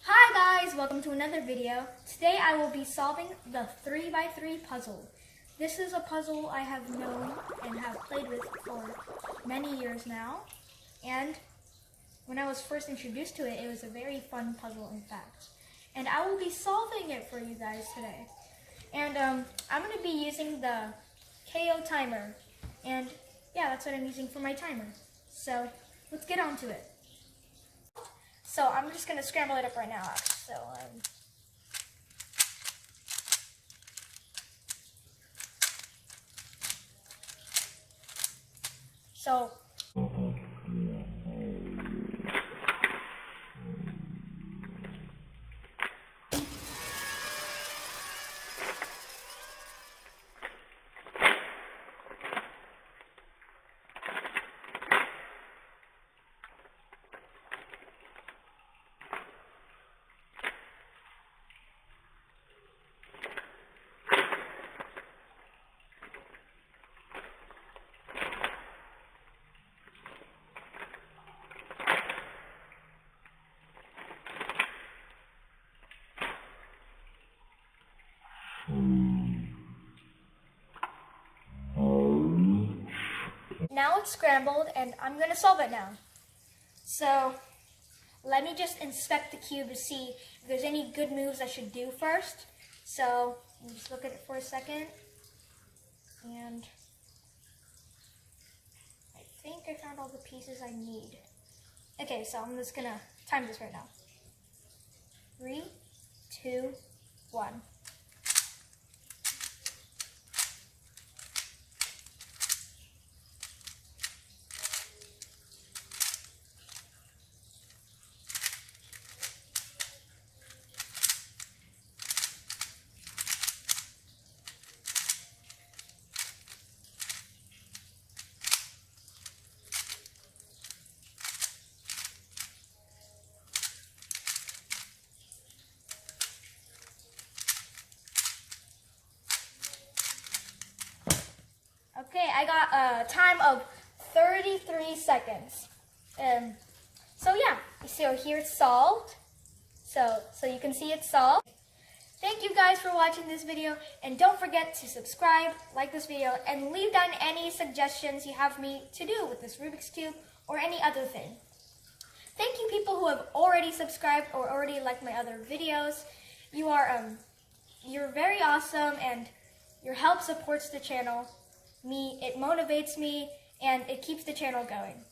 Hi guys, welcome to another video. Today I will be solving the 3x3 puzzle. This is a puzzle I have known and have played with for many years now. And when I was first introduced to it, it was a very fun puzzle in fact. And I will be solving it for you guys today. And I'm going to be using the KO timer. And yeah, that's what I'm using for my timer. So let's get on to it. So I'm just going to scramble it up right now. So now it's scrambled and I'm going to solve it now. So let me just inspect the cube to see if there's any good moves I should do first. So just look at it for a second. And I think I found all the pieces I need. Okay, so I'm just going to time this right now. 3, 2, 1. Okay, I got a time of 33 seconds. So yeah, so here it's solved. So you can see it's solved. Thank you guys for watching this video, and don't forget to subscribe, like this video, and leave down any suggestions you have me to do with this Rubik's Cube or any other thing. Thank you people who have already subscribed or already liked my other videos. You're very awesome, and your help supports the channel. It motivates me, and it keeps the channel going.